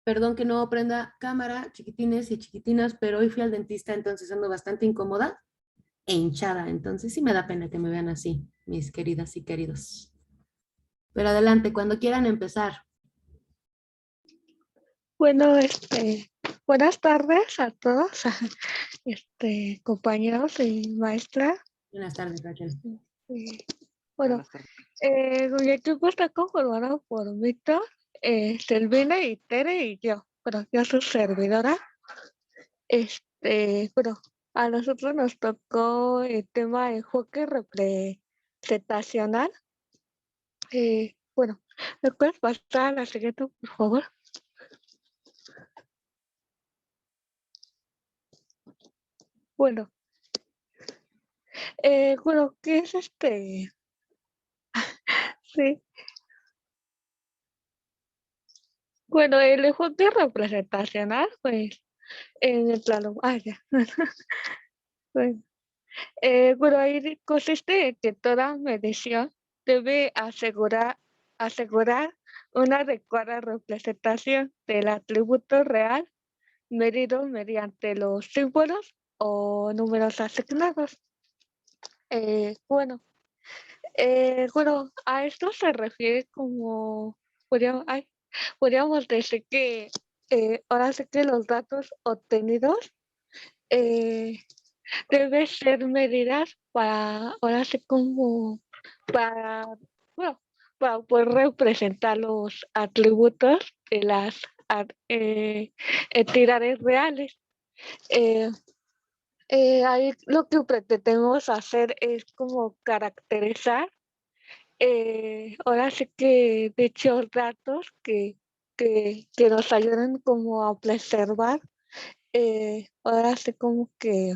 Perdón que no prenda cámara, chiquitines y chiquitinas, pero hoy fui al dentista, entonces ando bastante incómoda e hinchada. Entonces sí me da pena que me vean así, mis queridas y queridos. Pero adelante, cuando quieran empezar. Bueno, buenas tardes a todos, compañeros y maestra. Buenas tardes, Raquel. Eh, bueno, mi equipo está conformado por Víctor, Selvina y Tere y yo. Bueno, yo soy servidora. Bueno, a nosotros nos tocó el tema de enfoque representacional. Bueno, ¿me puedes pasar a la siguiente, por favor? Bueno, ¿qué es Sí. Bueno, el enfoque representacional, pues, en el plano, ya. Bueno, ahí consiste en que toda medición debe asegurar una adecuada representación del atributo real medido mediante los símbolos o números asignados. A esto se refiere como, podríamos decir que ahora sí que los datos obtenidos eh, deben ser medidas para, ahora sí como, para, bueno, para poder representar los atributos de las entidades reales. Ahí lo que pretendemos hacer es como caracterizar ahora sí que dichos datos que nos ayuden como a preservar, ahora sí como que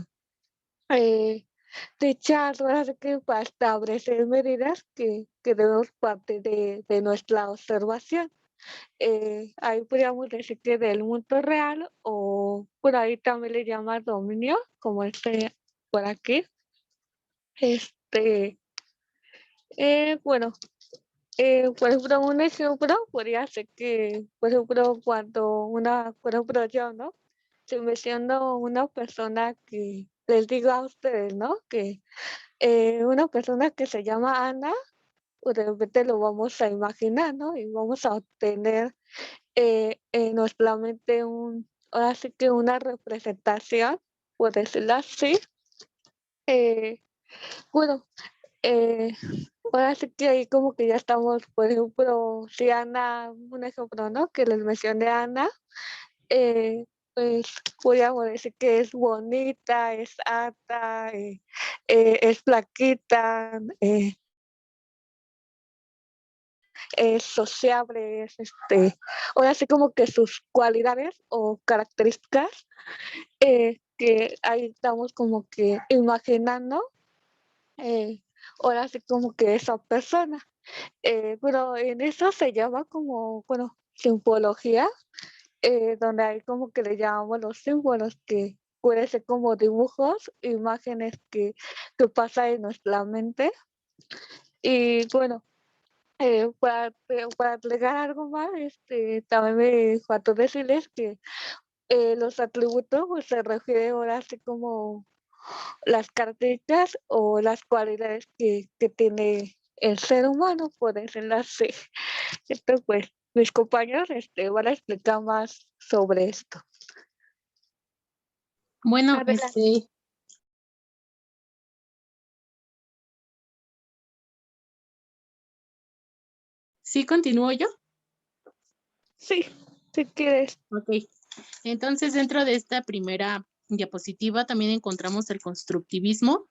dichas, ahora sí que para establecer medidas que debemos partir de nuestra observación. Ahí podríamos decir que del mundo real o por ahí también le llama dominio, como por aquí. Bueno, por ejemplo, un ejemplo podría ser que, por ejemplo, por ejemplo, yo, ¿no? Si menciono una persona que les digo a ustedes, ¿no? Que una persona que se llama Ana, pues de repente lo vamos a imaginar, ¿no? Y vamos a obtener en nuestra mente ahora sí que una representación, por decirlo así. Bueno, eh, ahora sí que ahí como que ya estamos, por ejemplo, si Ana, un ejemplo, ¿no? Que les mencioné a Ana, eh, pues podríamos decir que es bonita, es alta, es flaquita, es sociable, ahora sí como que sus cualidades o características que ahí estamos como que imaginando, ahora sí como que esa persona. Pero en eso se llama como, bueno, simbología, donde hay como que le llamamos los símbolos que puede ser como dibujos, imágenes que pasan en nuestra mente. Y bueno, para agregar algo más, también me faltó decirles que los atributos pues, se refieren ahora así como las características o las cualidades que tiene el ser humano, por decirlo así. Esto pues mis compañeros van a explicar más sobre esto. Bueno, ¿sí continúo yo? Sí, si quieres. Ok. Entonces, dentro de esta primera diapositiva también encontramos el constructivismo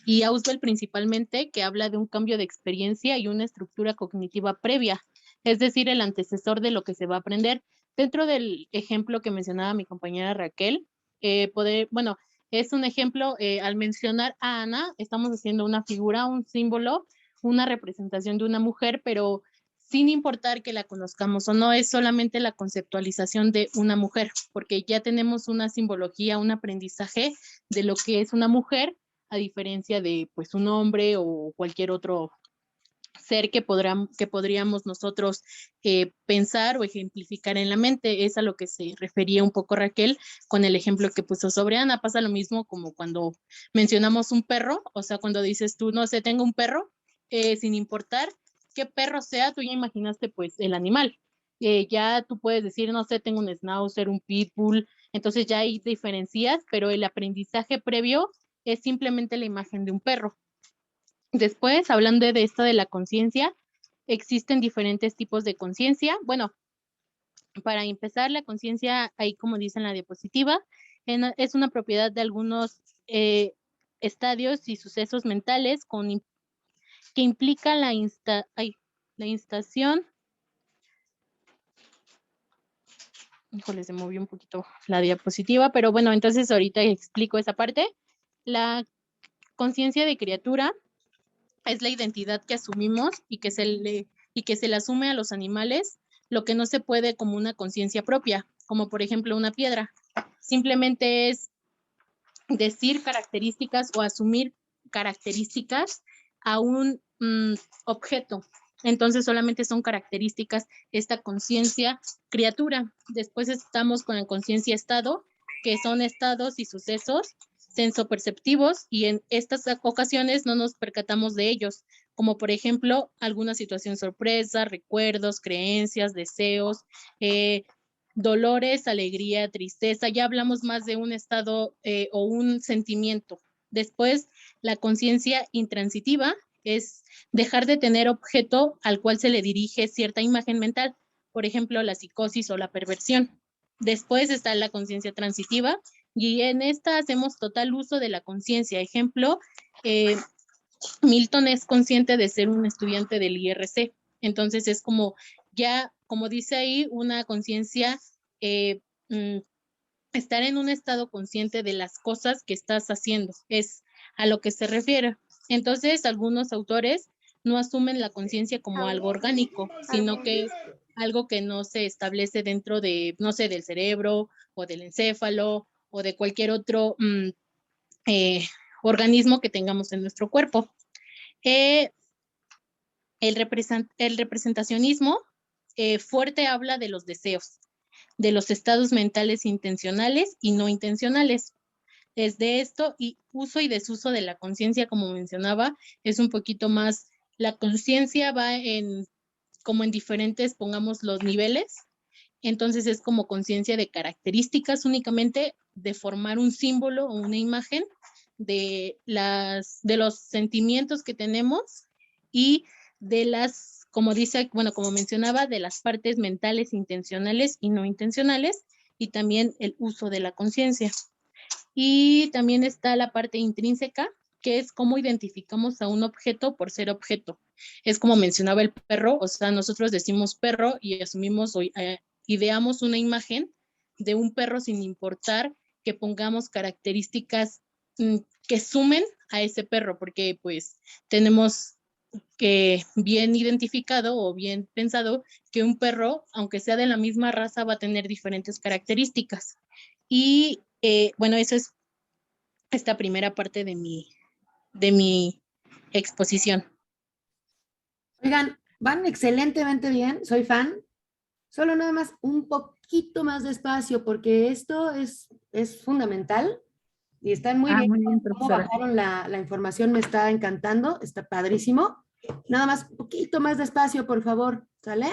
y Ausubel principalmente, que habla de un cambio de experiencia y una estructura cognitiva previa, es decir, el antecesor de lo que se va a aprender. Dentro del ejemplo que mencionaba mi compañera Raquel, es un ejemplo, al mencionar a Ana, estamos haciendo una figura, un símbolo, una representación de una mujer, pero sin importar que la conozcamos o no, es solamente la conceptualización de una mujer, porque ya tenemos una simbología, un aprendizaje de lo que es una mujer, a diferencia de pues un hombre o cualquier otro ser que podríamos nosotros pensar o ejemplificar en la mente. Es a lo que se refería un poco Raquel con el ejemplo que puso sobre Ana. Pasa lo mismo como cuando mencionamos un perro, o sea, cuando dices tú, no sé, tengo un perro, sin importar qué perro sea, tú ya imaginaste pues el animal. Ya tú puedes decir, no sé, tengo un schnauzer, un pitbull, entonces ya hay diferencias, pero el aprendizaje previo es simplemente la imagen de un perro. Después, hablando de esto de la conciencia, existen diferentes tipos de conciencia. Bueno, para empezar, la conciencia, ahí como dice en la diapositiva, es una propiedad de algunos estadios y sucesos mentales que implica la instación. Híjole, se movió un poquito la diapositiva, pero bueno, entonces ahorita explico esa parte. La conciencia de criatura es la identidad que asumimos y que se le asume a los animales, lo que no se puede como una conciencia propia, como por ejemplo una piedra. Simplemente es decir características o asumir características a un objeto. Entonces solamente son características esta conciencia criatura. Después estamos con la conciencia estado, que son estados y sucesos sensoperceptivos, y en estas ocasiones no nos percatamos de ellos, como por ejemplo alguna situación sorpresa, recuerdos, creencias, deseos, dolores, alegría, tristeza. Ya hablamos más de un estado o un sentimiento. Después, la conciencia intransitiva es dejar de tener objeto al cual se le dirige cierta imagen mental, por ejemplo, la psicosis o la perversión. Después está la conciencia transitiva, y en esta hacemos total uso de la conciencia. Ejemplo, Milton es consciente de ser un estudiante del IRC, entonces es como ya, como dice ahí, una conciencia, estar en un estado consciente de las cosas que estás haciendo, es a lo que se refiere. Entonces, algunos autores no asumen la conciencia como algo orgánico, sino que es algo que no se establece dentro de, no sé, del cerebro o del encéfalo o de cualquier otro organismo que tengamos en nuestro cuerpo. El representacionismo fuerte habla de los deseos, de los estados mentales intencionales y no intencionales. Es de esto, y uso y desuso de la conciencia, como mencionaba, es un poquito más, la conciencia va como en diferentes, pongamos los niveles, entonces es como conciencia de características únicamente, de formar un símbolo o una imagen de los sentimientos que tenemos y de las, como dice, bueno, como mencionaba, de las partes mentales intencionales y no intencionales, y también el uso de la conciencia. Y también está la parte intrínseca, que es cómo identificamos a un objeto por ser objeto. Es como mencionaba el perro, o sea, nosotros decimos perro y asumimos o ideamos una imagen de un perro sin importar que pongamos características que sumen a ese perro, porque pues tenemos que bien identificado o bien pensado que un perro, aunque sea de la misma raza, va a tener diferentes características. Y bueno, eso es esta primera parte de mi exposición. Oigan, van excelentemente bien, soy fan. Solo nada más un poquito más despacio porque esto es fundamental y están muy bien. Muy bien, Cómo profesora. bajaron la información me está encantando, está padrísimo. Nada más un poquito más despacio, por favor, ¿sale?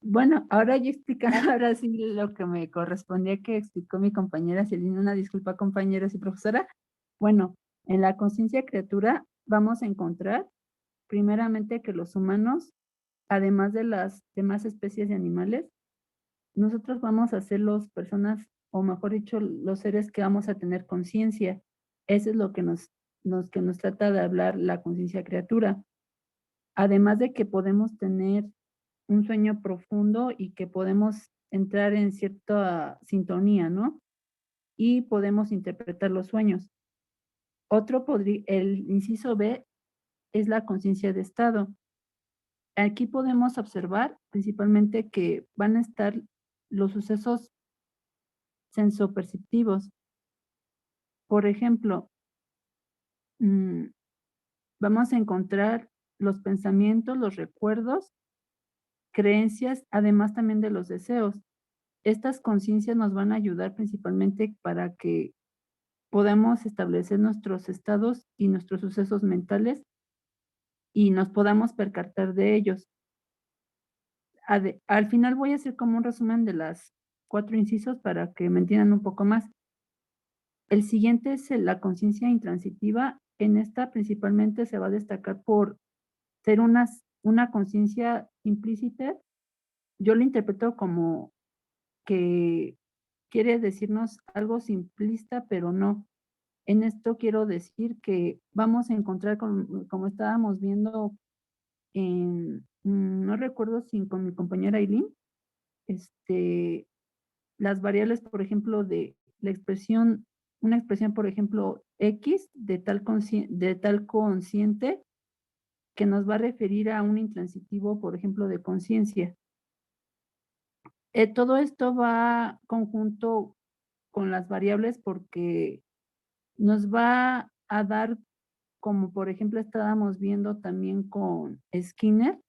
Bueno, ahora yo explicando ahora sí lo que me correspondía que explicó mi compañera Celina. Una disculpa, compañeros y profesora. Bueno, en la conciencia criatura vamos a encontrar primeramente que los humanos, además de las demás especies de animales, nosotros vamos a ser las personas, o mejor dicho, los seres que vamos a tener conciencia. Eso es lo que nos trata de hablar la conciencia criatura. Además de que podemos tener un sueño profundo y que podemos entrar en cierta sintonía, ¿no? Y podemos interpretar los sueños. El inciso B es la conciencia de estado. Aquí podemos observar principalmente que van a estar los sucesos sensoperceptivos. Por ejemplo, vamos a encontrar los pensamientos, los recuerdos, creencias, además también de los deseos. Estas conciencias nos van a ayudar principalmente para que podamos establecer nuestros estados y nuestros sucesos mentales y nos podamos percatar de ellos. Al final voy a hacer como un resumen de las 4 incisos para que me entiendan un poco más. El siguiente es la conciencia intransitiva. En esta principalmente se va a destacar por ser una conciencia implícita. Yo lo interpreto como que quiere decirnos algo simplista, pero no. En esto quiero decir que vamos a encontrar, como estábamos viendo no recuerdo si con mi compañera Aileen, las variables, por ejemplo, de la expresión, una expresión, por ejemplo, X de tal consciente que nos va a referir a un intransitivo, por ejemplo, de conciencia. Todo esto va conjunto con las variables porque nos va a dar, como por ejemplo estábamos viendo también con Skinner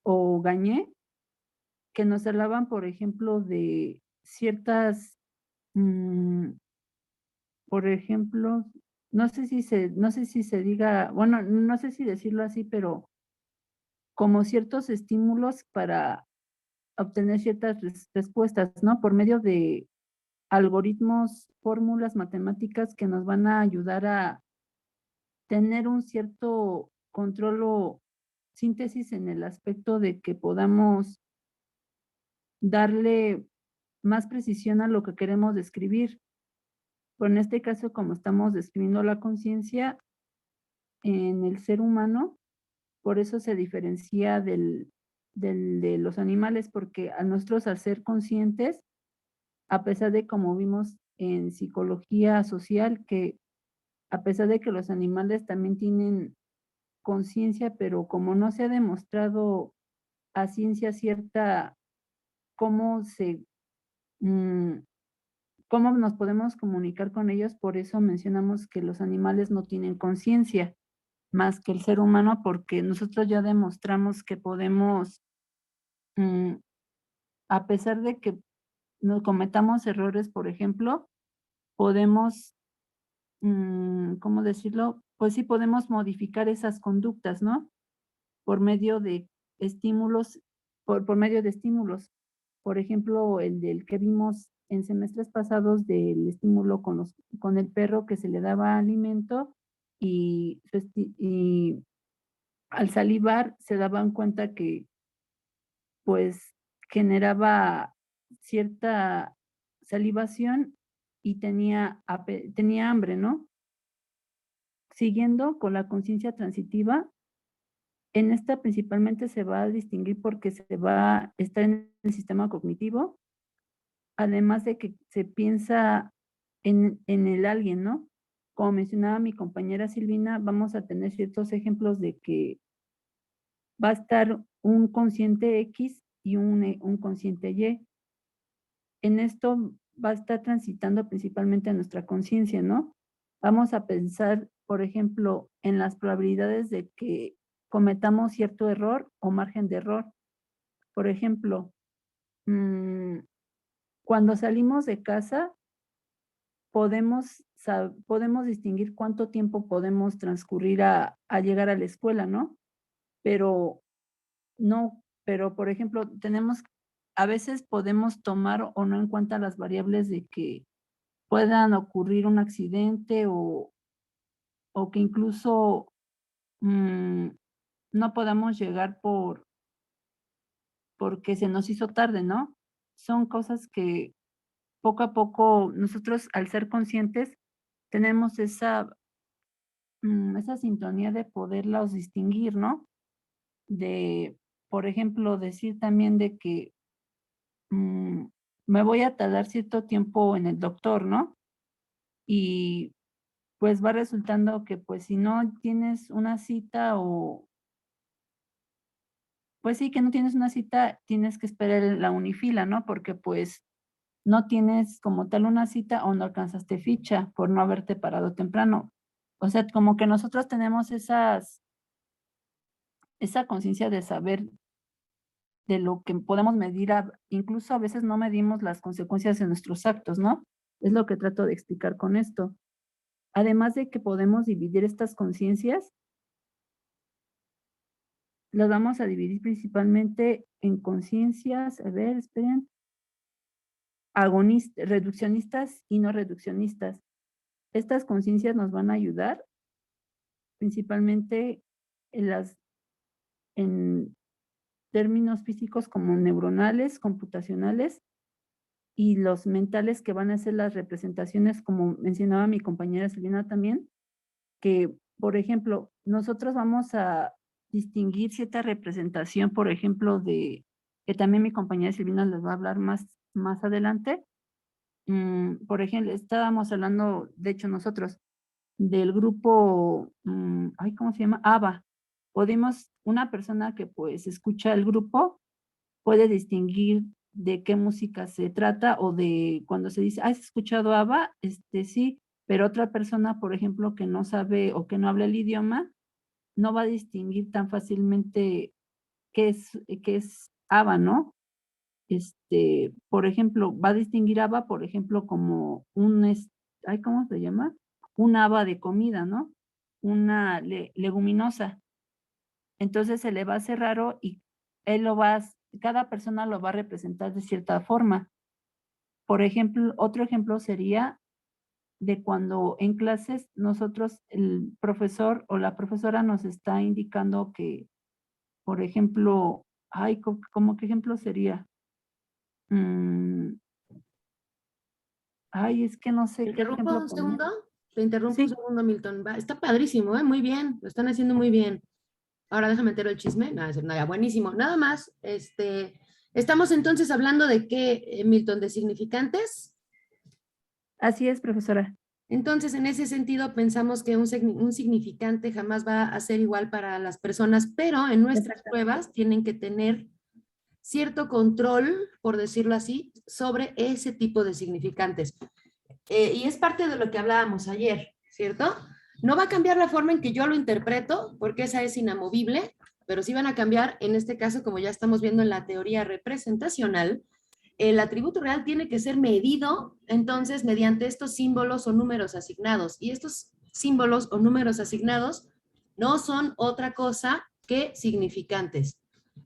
o Gagné, que nos hablaban, por ejemplo, de ciertas, por ejemplo, no sé si se diga, bueno, no sé si decirlo así, pero como ciertos estímulos para obtener ciertas respuestas, ¿no? Por medio de algoritmos, fórmulas matemáticas que nos van a ayudar a tener un cierto control o síntesis en el aspecto de que podamos darle más precisión a lo que queremos describir. Pero en este caso, como estamos describiendo la conciencia en el ser humano, por eso se diferencia de los animales, porque a nosotros al ser conscientes, a pesar de como vimos en psicología social, que a pesar de que los animales también tienen conciencia, pero como no se ha demostrado a ciencia cierta cómo cómo nos podemos comunicar con ellos, por eso mencionamos que los animales no tienen conciencia más que el ser humano, porque nosotros ya demostramos que podemos, a pesar de que no cometamos errores, por ejemplo, podemos, ¿cómo decirlo? Pues sí podemos modificar esas conductas, ¿no? Por medio de estímulos, por medio de estímulos. Por ejemplo, el del que vimos en semestres pasados del estímulo con el perro que se le daba alimento y al salivar se daban cuenta que pues generaba cierta salivación y tenía hambre, ¿no? Siguiendo con la conciencia transitiva, en esta principalmente se va a distinguir porque está en el sistema cognitivo, además de que se piensa en el alguien, ¿no? Como mencionaba mi compañera Silvina, vamos a tener ciertos ejemplos de que va a estar un consciente X y un consciente Y. En esto va a estar transitando principalmente a nuestra conciencia, ¿no? Vamos a pensar, por ejemplo, en las probabilidades de que cometamos cierto error o margen de error. Por ejemplo, cuando salimos de casa, podemos distinguir cuánto tiempo podemos transcurrir a llegar a la escuela, ¿no? Pero por ejemplo, a veces podemos tomar o no en cuenta las variables de que puedan ocurrir un accidente o que incluso no podamos llegar porque se nos hizo tarde, ¿no? Son cosas que poco a poco nosotros al ser conscientes tenemos esa sintonía de poderlos distinguir, ¿no? De, por ejemplo, decir también de que me voy a tardar cierto tiempo en el doctor, ¿no? Y pues va resultando que pues si no tienes una cita pues sí que no tienes una cita, tienes que esperar la unifila, ¿no? Porque pues no tienes como tal una cita o no alcanzaste ficha por no haberte parado temprano. O sea, como que nosotros tenemos esas esa conciencia de saber de lo que podemos medir, incluso a veces no medimos las consecuencias de nuestros actos, ¿no? Es lo que trato de explicar con esto. Además de que podemos dividir estas conciencias, las vamos a dividir principalmente en conciencias, a ver, esperen, reduccionistas y no reduccionistas. Estas conciencias nos van a ayudar principalmente en términos físicos como neuronales, computacionales, y los mentales, que van a ser las representaciones, como mencionaba mi compañera Silvina también, que, por ejemplo, nosotros vamos a distinguir cierta representación, por ejemplo, que también mi compañera Silvina les va a hablar más adelante. Por ejemplo, estábamos hablando, de hecho nosotros, del grupo, ¿cómo se llama? ABBA. Una persona que pues escucha el grupo puede distinguir de qué música se trata, o de cuando se dice, ¿has escuchado ABBA? Sí, pero otra persona, por ejemplo, que no sabe o que no habla el idioma, no va a distinguir tan fácilmente qué es ABBA, ¿no? Por ejemplo, va a distinguir ABBA, por ejemplo, como ¿cómo se llama? Un haba de comida, ¿no? Una leguminosa. Entonces se le va a hacer raro y cada persona lo va a representar de cierta forma. Por ejemplo, otro ejemplo sería de cuando en clases nosotros, el profesor o la profesora nos está indicando que, por ejemplo, ¿cómo qué ejemplo sería? Es que no sé ¿Te qué interrumpo ejemplo un poner. segundo? Te interrumpo un Sí. segundo, Milton. Está padrísimo, ¿eh? Muy bien, lo están haciendo muy bien. Ahora déjame entero el chisme. No, ya, buenísimo. Nada más, estamos entonces hablando de qué, Milton, de significantes. Así es, profesora. Entonces, en ese sentido, pensamos que un significante jamás va a ser igual para las personas, pero en nuestras pruebas tienen que tener cierto control, por decirlo así, sobre ese tipo de significantes. Y es parte de lo que hablábamos ayer, ¿cierto? No va a cambiar la forma en que yo lo interpreto, porque esa es inamovible, pero sí van a cambiar, en este caso, como ya estamos viendo en la teoría representacional, el atributo real tiene que ser medido, entonces, mediante estos símbolos o números asignados. Y estos símbolos o números asignados no son otra cosa que significantes.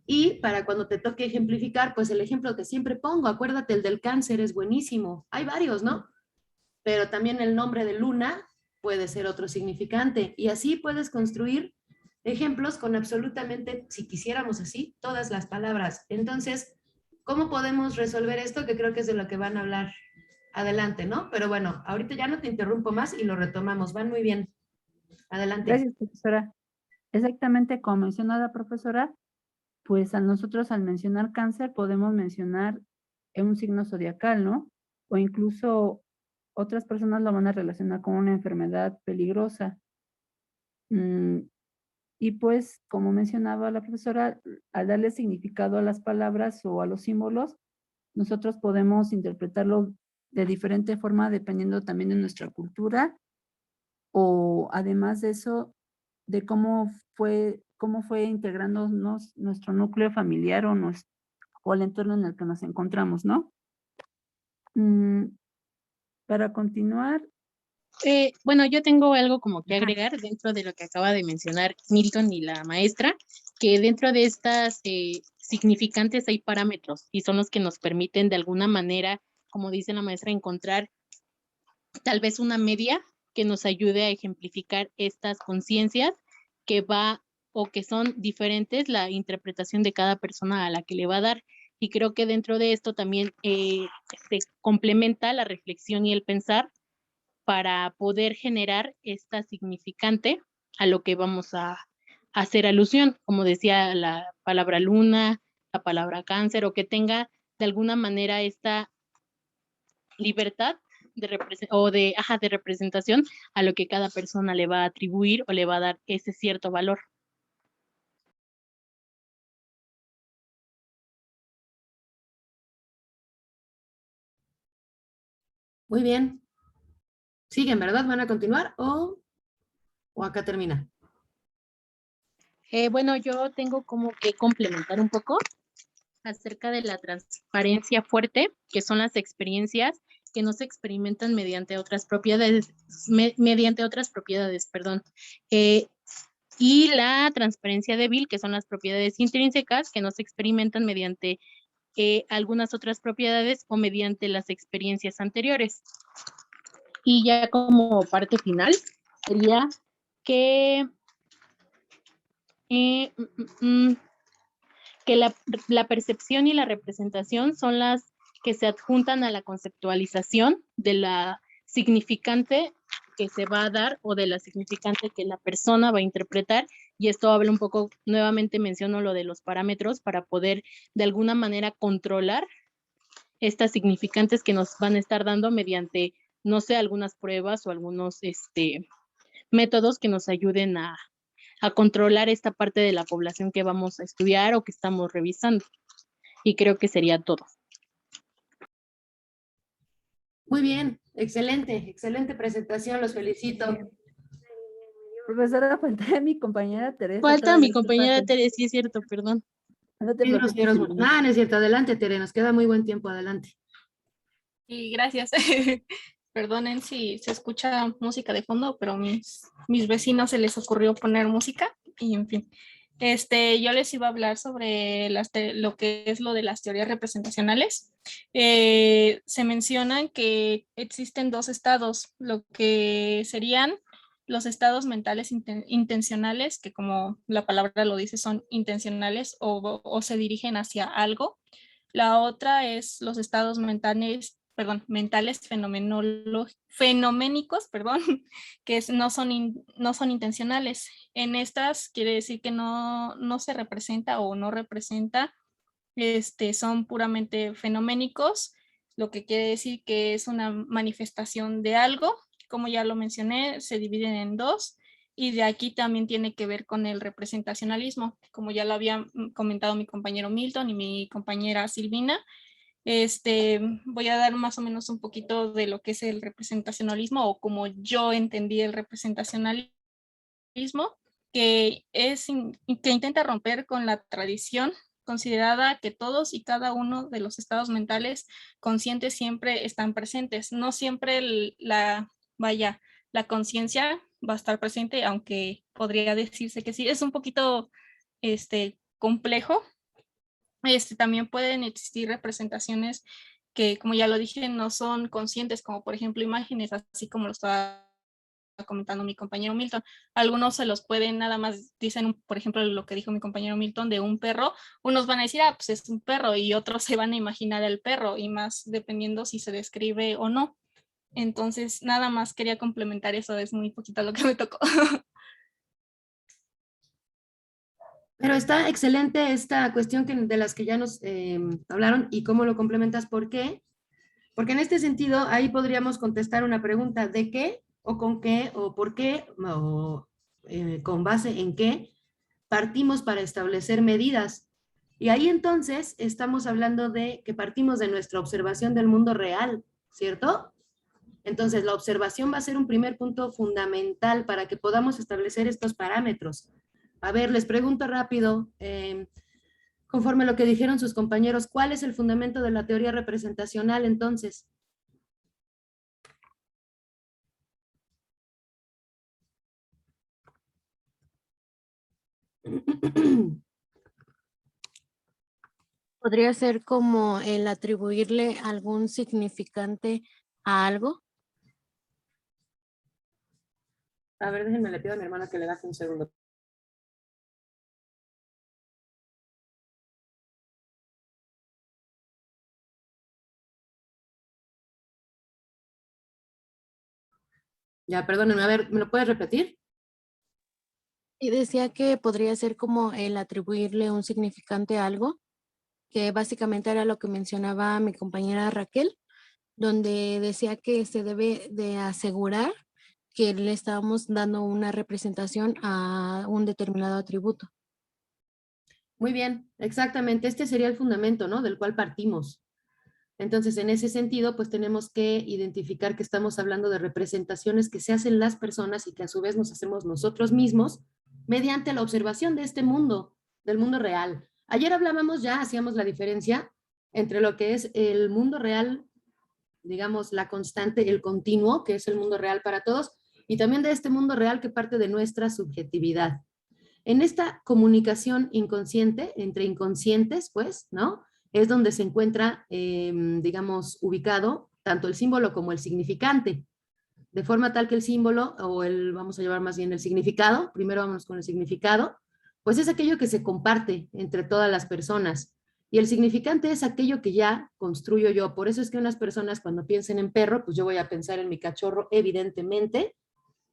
Y para cuando te toque ejemplificar, pues el ejemplo que siempre pongo, acuérdate, el del cáncer es buenísimo. Hay varios, ¿no? Pero también el nombre de luna puede ser otro significante. Y así puedes construir ejemplos con absolutamente, si quisiéramos así, todas las palabras. Entonces, ¿cómo podemos resolver esto? Que creo que es de lo que van a hablar adelante, ¿no? Pero bueno, ahorita ya no te interrumpo más y lo retomamos. Van muy bien. Adelante. Gracias, profesora. Exactamente como mencionó la profesora, pues nosotros al mencionar cáncer podemos mencionar un signo zodiacal, ¿no? O incluso otras personas lo van a relacionar con una enfermedad peligrosa. Y pues, como mencionaba la profesora, al darle significado a las palabras o a los símbolos, nosotros podemos interpretarlo de diferente forma dependiendo también de nuestra cultura, o además de eso, de cómo fue integrándonos nuestro núcleo familiar o el entorno en el que nos encontramos, ¿no? Para continuar. Bueno, yo tengo algo como que agregar dentro de lo que acaba de mencionar Milton y la maestra, que dentro de estas significantes hay parámetros y son los que nos permiten de alguna manera, como dice la maestra, encontrar tal vez una media que nos ayude a ejemplificar estas conciencias que va o que son diferentes la interpretación de cada persona a la que le va a dar. Y creo que dentro de esto también se complementa la reflexión y el pensar para poder generar esta significante a lo que vamos a hacer alusión, como decía la palabra luna, la palabra cáncer, o que tenga de alguna manera esta libertad de representación a lo que cada persona le va a atribuir o le va a dar ese cierto valor. Muy bien. ¿Siguen, verdad? ¿Van a continuar o acá termina? Bueno, yo tengo como que complementar un poco acerca de la transparencia fuerte, que son las experiencias que no se experimentan mediante otras propiedades, perdón. Y la transparencia débil, que son las propiedades intrínsecas, que no se experimentan mediante algunas otras propiedades o mediante las experiencias anteriores. Y ya como parte final sería que que la percepción y la representación son las que se adjuntan a la conceptualización de la significante que se va a dar o de la significante que la persona va a interpretar, y esto habla un poco, nuevamente menciono lo de los parámetros para poder de alguna manera controlar estas significantes que nos van a estar dando mediante, no sé, algunas pruebas o algunos métodos que nos ayuden a controlar esta parte de la población que vamos a estudiar o que estamos revisando. Y creo que sería todo. Muy bien, excelente presentación, los felicito. Profesora, falta mi compañera Teresa. Falta otra mi vez, compañera pase. Tere, sí es cierto, perdón. No te Qué preocupes. groseros. Silvina. No es cierto, adelante, Tere, nos queda muy buen tiempo, adelante. Y gracias. Perdonen si se escucha música de fondo, pero mis vecinos se les ocurrió poner música y en fin. Yo les iba a hablar sobre lo que es lo de las teorías representacionales. Se mencionan que existen dos estados, lo que serían los estados mentales intencionales, que como la palabra lo dice, son intencionales o se dirigen hacia algo. La otra es los estados mentales fenoménicos, que no son intencionales. En estas quiere decir que no se representa o no representa, son puramente fenoménicos, lo que quiere decir que es una manifestación de algo. Como ya lo mencioné, se dividen en dos, y de aquí también tiene que ver con el representacionalismo, como ya lo había comentado mi compañero Milton y mi compañera Silvina. Voy a dar más o menos un poquito de lo que es el representacionalismo, o como yo entendí el representacionalismo, que intenta romper con la tradición considerada que todos y cada uno de los estados mentales conscientes siempre están presentes. No siempre la conciencia va a estar presente, aunque podría decirse que sí. Es un poquito complejo. También pueden existir representaciones que, como ya lo dije, no son conscientes, como por ejemplo imágenes, así como lo estaba comentando mi compañero Milton. Algunos se los pueden, nada más dicen, por ejemplo, lo que dijo mi compañero Milton de un perro, unos van a decir, pues es un perro, y otros se van a imaginar el perro, y más dependiendo si se describe o no. Entonces, nada más quería complementar eso, es muy poquito lo que me tocó. Pero está excelente esta cuestión de las que ya nos hablaron y cómo lo complementas. ¿Por qué? Porque en este sentido ahí podríamos contestar una pregunta: ¿de qué o con qué o por qué o con base en qué partimos para establecer medidas? Y ahí entonces estamos hablando de que partimos de nuestra observación del mundo real, ¿cierto? Entonces la observación va a ser un primer punto fundamental para que podamos establecer estos parámetros. A ver, les pregunto rápido, conforme a lo que dijeron sus compañeros, ¿cuál es el fundamento de la teoría representacional entonces? Podría ser como el atribuirle algún significante a algo. A ver, déjenme, le pido a mi hermana que le baje un segundo. Ya, perdónenme, a ver, ¿me lo puedes repetir? Y decía que podría ser como el atribuirle un significante a algo, que básicamente era lo que mencionaba mi compañera Raquel, donde decía que se debe de asegurar que le estábamos dando una representación a un determinado atributo. Muy bien, exactamente. Este sería el fundamento, ¿no? Del cual partimos. Entonces, en ese sentido, pues tenemos que identificar que estamos hablando de representaciones que se hacen las personas y que a su vez nos hacemos nosotros mismos mediante la observación de este mundo, del mundo real. Ayer hablábamos ya, hacíamos la diferencia entre lo que es el mundo real, digamos, la constante, el continuo, que es el mundo real para todos, y también de este mundo real que parte de nuestra subjetividad. En esta comunicación inconsciente, entre inconscientes, pues, ¿no? Es donde se encuentra, digamos, ubicado tanto el símbolo como el significante, de forma tal que el símbolo, o el, vamos a llevar más bien el significado, primero vámonos con el significado, pues es aquello que se comparte entre todas las personas. Y el significante es aquello que ya construyo yo. Por eso es que unas personas cuando piensen en perro, pues yo voy a pensar en mi cachorro, evidentemente,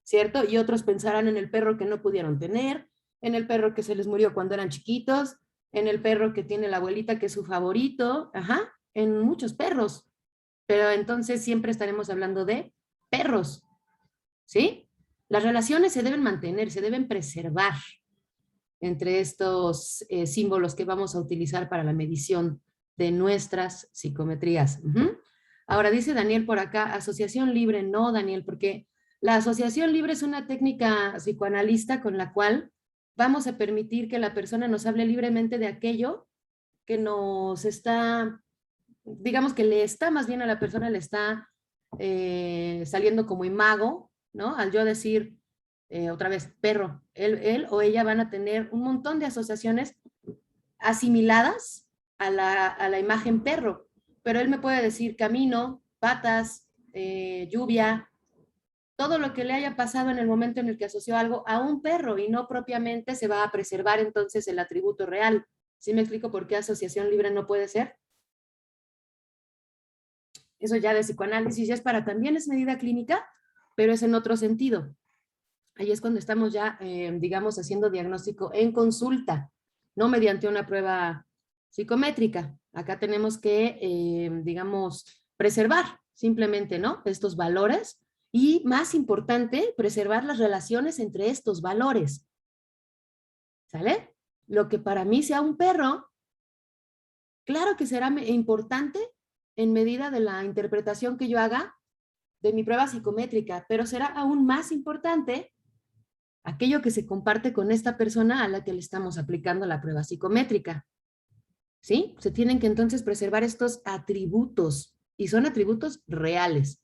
¿cierto? Y otros pensarán en el perro que no pudieron tener, en el perro que se les murió cuando eran chiquitos, en el perro que tiene la abuelita que es su favorito, ajá, en muchos perros. Pero entonces siempre estaremos hablando de perros, ¿sí? Las relaciones se deben mantener, se deben preservar entre estos símbolos que vamos a utilizar para la medición de nuestras psicometrías. Ahora dice Daniel por acá, asociación libre. No, Daniel, porque la asociación libre es una técnica psicoanalista con la cual vamos a permitir que la persona nos hable libremente de aquello que nos está, digamos que le está, más bien a la persona le está saliendo como imago, ¿no? Al yo decir, otra vez, perro, él o ella van a tener un montón de asociaciones asimiladas a la imagen perro, pero él me puede decir camino, patas, lluvia, todo lo que le haya pasado en el momento en el que asoció algo a un perro y no propiamente se va a preservar entonces el atributo real. ¿Sí me explico por qué asociación libre no puede ser? Eso ya de psicoanálisis ya es para, también es medida clínica, pero es en otro sentido. Ahí es cuando estamos ya, digamos, haciendo diagnóstico en consulta, no mediante una prueba psicométrica. Acá tenemos que, digamos, preservar simplemente, ¿no? Estos valores y, más importante, preservar las relaciones entre estos valores. ¿Sale? Lo que para mí sea un perro, claro que será importante en medida de la interpretación que yo haga de mi prueba psicométrica, pero será aún más importante aquello que se comparte con esta persona a la que le estamos aplicando la prueba psicométrica. ¿Sí? Se tienen que entonces preservar estos atributos, y son atributos reales.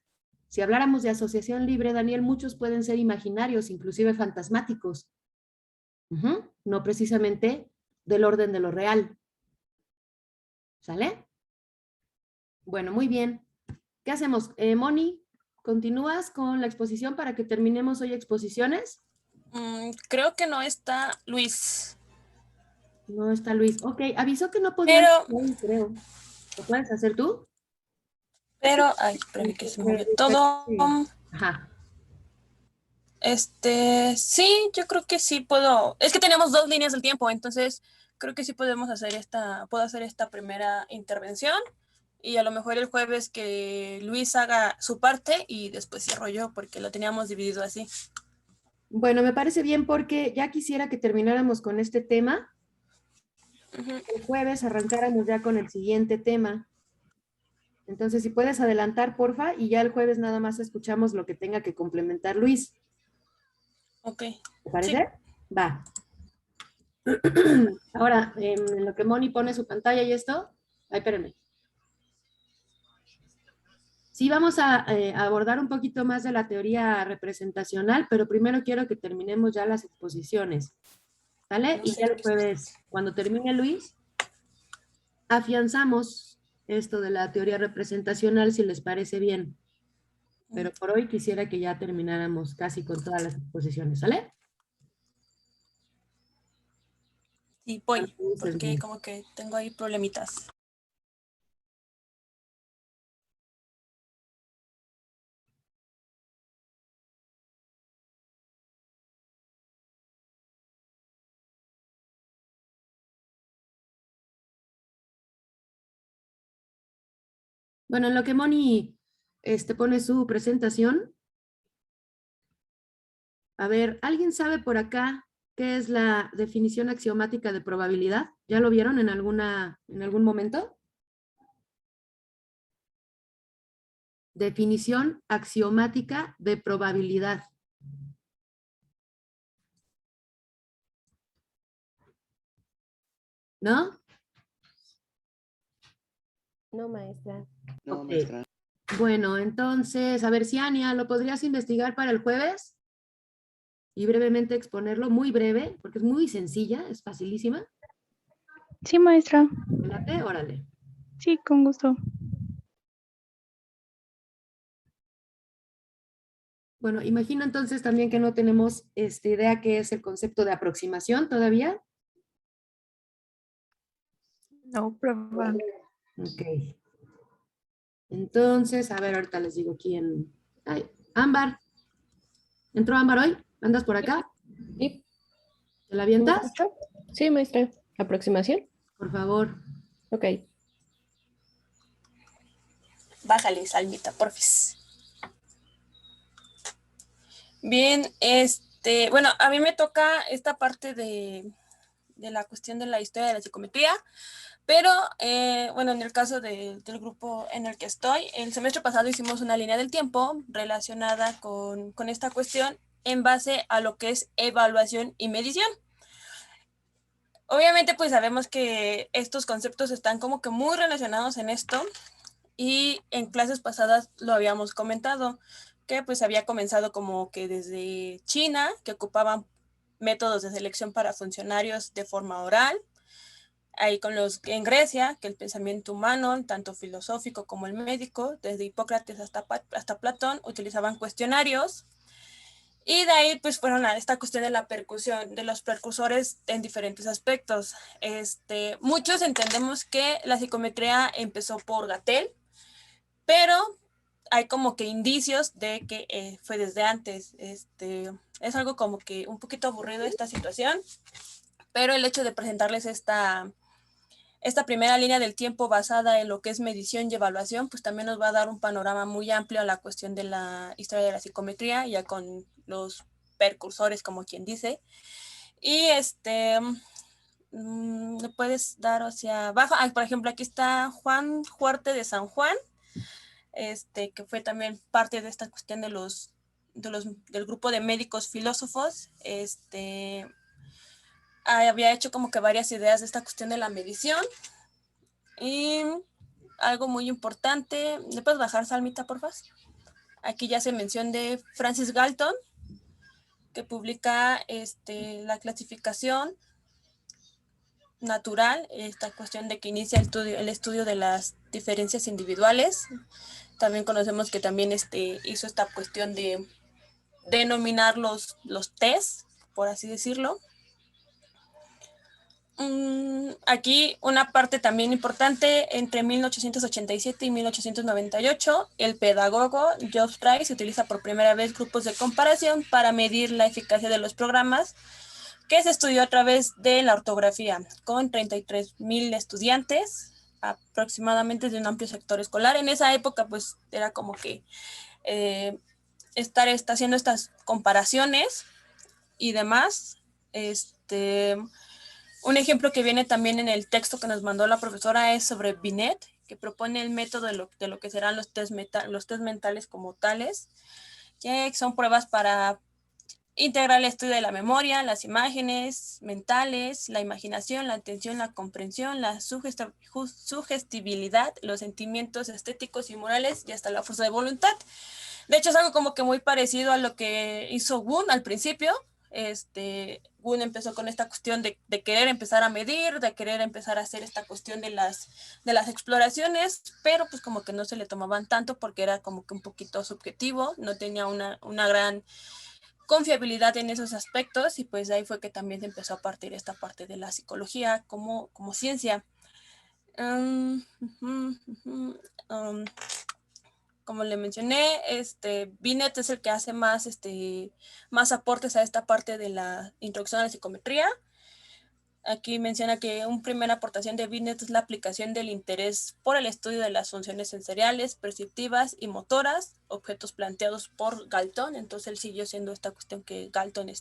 Si habláramos de asociación libre, Daniel, muchos pueden ser imaginarios, inclusive fantasmáticos. No precisamente del orden de lo real. ¿Sale? Bueno, muy bien. ¿Qué hacemos? Moni, ¿continúas con la exposición para que terminemos hoy exposiciones? Creo que no está Luis. No está Luis. Ok, avisó que no podía. Pero, Creo. ¿Lo puedes hacer tú? ay, espérame que se movió todo. Ajá. Sí, yo creo que sí puedo. Es que tenemos 2 líneas del tiempo, entonces creo que sí podemos hacer puedo hacer esta primera intervención y a lo mejor el jueves que Luis haga su parte y después cierro yo porque lo teníamos dividido así. Bueno, me parece bien porque ya quisiera que termináramos con este tema. El jueves arrancáramos ya con el siguiente tema. Entonces, si puedes adelantar, porfa, y ya el jueves nada más escuchamos lo que tenga que complementar Luis. Ok. ¿Te parece? Sí. Va. Ahora, en lo que Moni pone su pantalla y esto, ay, espérenme. Sí, vamos a abordar un poquito más de la teoría representacional, pero primero quiero que terminemos ya las exposiciones. ¿Vale? Y ya el jueves, cuando termine Luis, afianzamos esto de la teoría representacional, si les parece bien. Pero por hoy quisiera que ya termináramos casi con todas las exposiciones, ¿sale? Sí, voy, porque como que tengo ahí problemitas. Bueno, en lo que Moni pone su presentación, a ver, ¿alguien sabe por acá qué es la definición axiomática de probabilidad? ¿Ya lo vieron en algún momento? Definición axiomática de probabilidad. ¿No? No, maestra. No, Ok. maestra. Bueno, entonces, a ver si Ania, ¿lo podrías investigar para el jueves? Y brevemente exponerlo, muy breve, porque es muy sencilla, es facilísima. Sí, maestra. ¿Te late? Órale. Sí, con gusto. Bueno, imagino entonces también que no tenemos idea qué es el concepto de aproximación todavía. No, profe. Ok. Entonces, a ver, ahorita les digo quién. Ay, Ámbar. ¿Entró Ámbar hoy? ¿Andas por acá? Sí, ¿Te la ¿me avientas? escucho? Sí, maestra. ¿Aproximación? Por favor. Ok. Bájale, Salmita, porfis. Bien, bueno, a mí me toca esta parte de la cuestión de la historia de la psicometría, pero bueno, en el caso del grupo en el que estoy, el semestre pasado hicimos una línea del tiempo relacionada con esta cuestión en base a lo que es evaluación y medición. Obviamente, pues sabemos que estos conceptos están como que muy relacionados en esto, y en clases pasadas lo habíamos comentado, que pues había comenzado como que desde China, que ocupaban métodos de selección para funcionarios de forma oral, ahí con los en Grecia, que el pensamiento humano, tanto filosófico como el médico, desde Hipócrates hasta Platón, utilizaban cuestionarios. Y de ahí pues fueron a esta cuestión de la percusión, de los precursores en diferentes aspectos. Muchos entendemos que la psicometría empezó por Gatell, pero hay como que indicios de que fue desde antes. Es algo como que un poquito aburrido esta situación, pero el hecho de presentarles esta primera línea del tiempo basada en lo que es medición y evaluación, pues también nos va a dar un panorama muy amplio a la cuestión de la historia de la psicometría, ya con los precursores, como quien dice. Y ¿me puedes dar hacia abajo? Por ejemplo, aquí está Juan Huarte de San Juan, que fue también parte de esta cuestión del grupo de médicos filósofos. Había hecho como que varias ideas de esta cuestión de la medición. Y algo muy importante, ¿le puedes bajar, Salmita, por favor? Aquí ya se menciona de Francis Galton, que publica la clasificación natural, esta cuestión de que inicia el estudio de las diferencias individuales. También conocemos que también hizo esta cuestión de denominar los test, por así decirlo. Aquí una parte también importante, entre 1887 y 1898, el pedagogo Geoff Price utiliza por primera vez grupos de comparación para medir la eficacia de los programas, que se estudió a través de la ortografía, con 33,000 estudiantes, aproximadamente de un amplio sector escolar. En esa época, pues, era como que estar haciendo estas comparaciones y demás. Un ejemplo que viene también en el texto que nos mandó la profesora es sobre Binet, que propone el método de lo que serán los test mentales como tales, que son pruebas para integrar el estudio de la memoria, las imágenes mentales, la imaginación, la atención, la comprensión, la sugestibilidad, los sentimientos estéticos y morales y hasta la fuerza de voluntad. De hecho, es algo como que muy parecido a lo que hizo Wundt al principio. Wundt empezó con esta cuestión de querer empezar a medir, de querer empezar a hacer esta cuestión de las exploraciones, pero pues como que no se le tomaban tanto porque era como que un poquito subjetivo, no tenía una gran confiabilidad en esos aspectos, y pues de ahí fue que también se empezó a partir esta parte de la psicología como ciencia. Como le mencioné, Binet es el que hace más aportes a esta parte de la introducción a la psicometría. Aquí menciona que una primera aportación de Binet es la aplicación del interés por el estudio de las funciones sensoriales, perceptivas y motoras, objetos planteados por Galton. Entonces él siguió siendo esta cuestión que Galton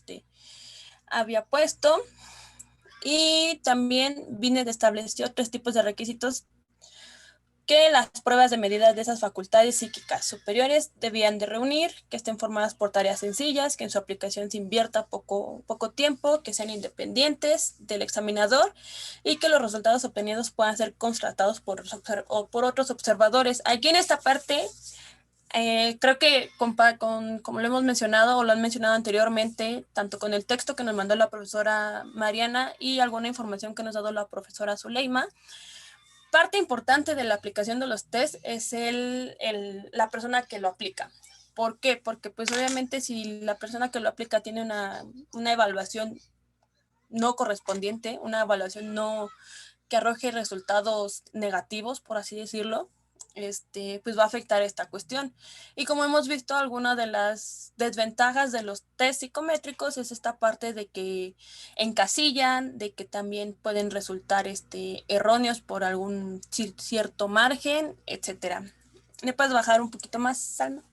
había puesto. Y también Binet estableció 3 tipos de requisitos que las pruebas de medida de esas facultades psíquicas superiores debían de reunir, que estén formadas por tareas sencillas, que en su aplicación se invierta poco tiempo, que sean independientes del examinador y que los resultados obtenidos puedan ser constatados por otros observadores. Aquí en esta parte, creo que como lo hemos mencionado o lo han mencionado anteriormente, tanto con el texto que nos mandó la profesora Mariana y alguna información que nos ha dado la profesora Zuleima, parte importante de la aplicación de los test es la persona que lo aplica. ¿Por qué? Porque pues obviamente si la persona que lo aplica tiene una evaluación no correspondiente, una evaluación no que arroje resultados negativos, por así decirlo, pues va a afectar esta cuestión. Y como hemos visto, alguna de las desventajas de los test psicométricos es esta parte de que encasillan, de que también pueden resultar erróneos por algún cierto margen, etcétera. ¿Le puedes bajar un poquito más, Salma?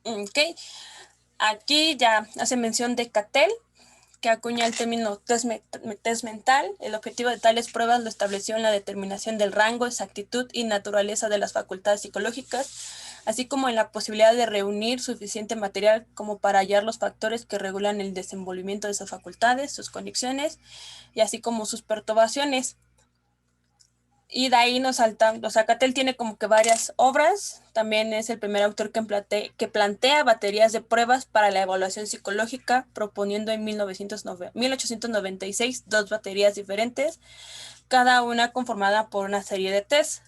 Ok. Aquí ya hace mención de Cattell, que acuña el término test mental. El objetivo de tales pruebas lo estableció en la determinación del rango, exactitud y naturaleza de las facultades psicológicas, así como en la posibilidad de reunir suficiente material como para hallar los factores que regulan el desenvolvimiento de esas facultades, sus conexiones y así como sus perturbaciones. Y de ahí nos saltan, o sea, Cattell tiene como que varias obras, también es el primer autor que plantea baterías de pruebas para la evaluación psicológica, proponiendo en 1896 dos baterías diferentes, cada una conformada por una serie de tests.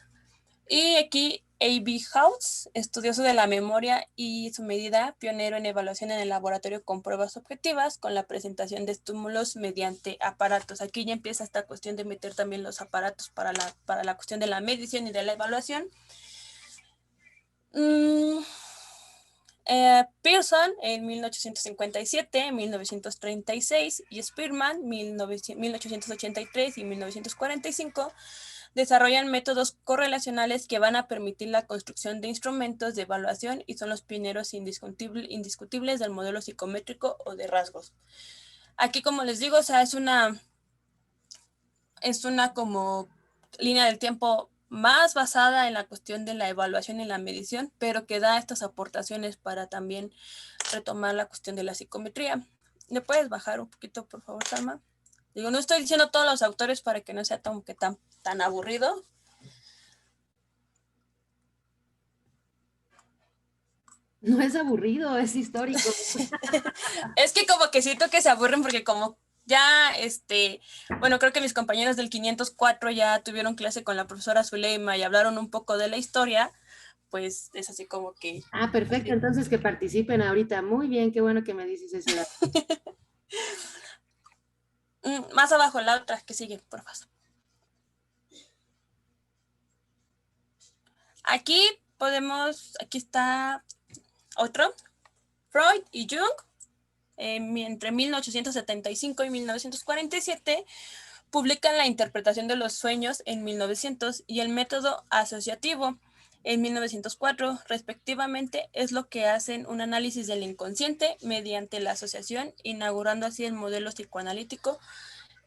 Y aquí A.B. House, estudioso de la memoria y su medida, pionero en evaluación en el laboratorio con pruebas objetivas, con la presentación de estímulos mediante aparatos. Aquí ya empieza esta cuestión de meter también los aparatos para la cuestión de la medición y de la evaluación. Pearson en 1857, 1936 y Spearman 1883 y 1945 desarrollan métodos correlacionales que van a permitir la construcción de instrumentos de evaluación y son los pioneros indiscutibles del modelo psicométrico o de rasgos. Aquí, como les digo, o sea, es una como línea del tiempo más basada en la cuestión de la evaluación y la medición, pero que da estas aportaciones para también retomar la cuestión de la psicometría. ¿Le puedes bajar un poquito, por favor, Salma? Digo, no estoy diciendo todos los autores para que no sea tan aburrido. No es aburrido, es histórico. Es que como que siento que se aburren porque como ya, bueno, creo que mis compañeros del 504 ya tuvieron clase con la profesora Zuleima y hablaron un poco de la historia, pues es así como que... Ah, perfecto, entonces que participen ahorita. Muy bien, qué bueno que me dices ese dato. Más abajo, la otra que sigue, por favor. Aquí está otro, Freud y Jung, entre 1875 y 1947, publican la interpretación de los sueños en 1900 y el método asociativo en 1904, respectivamente, es lo que hacen un análisis del inconsciente mediante la asociación, inaugurando así el modelo psicoanalítico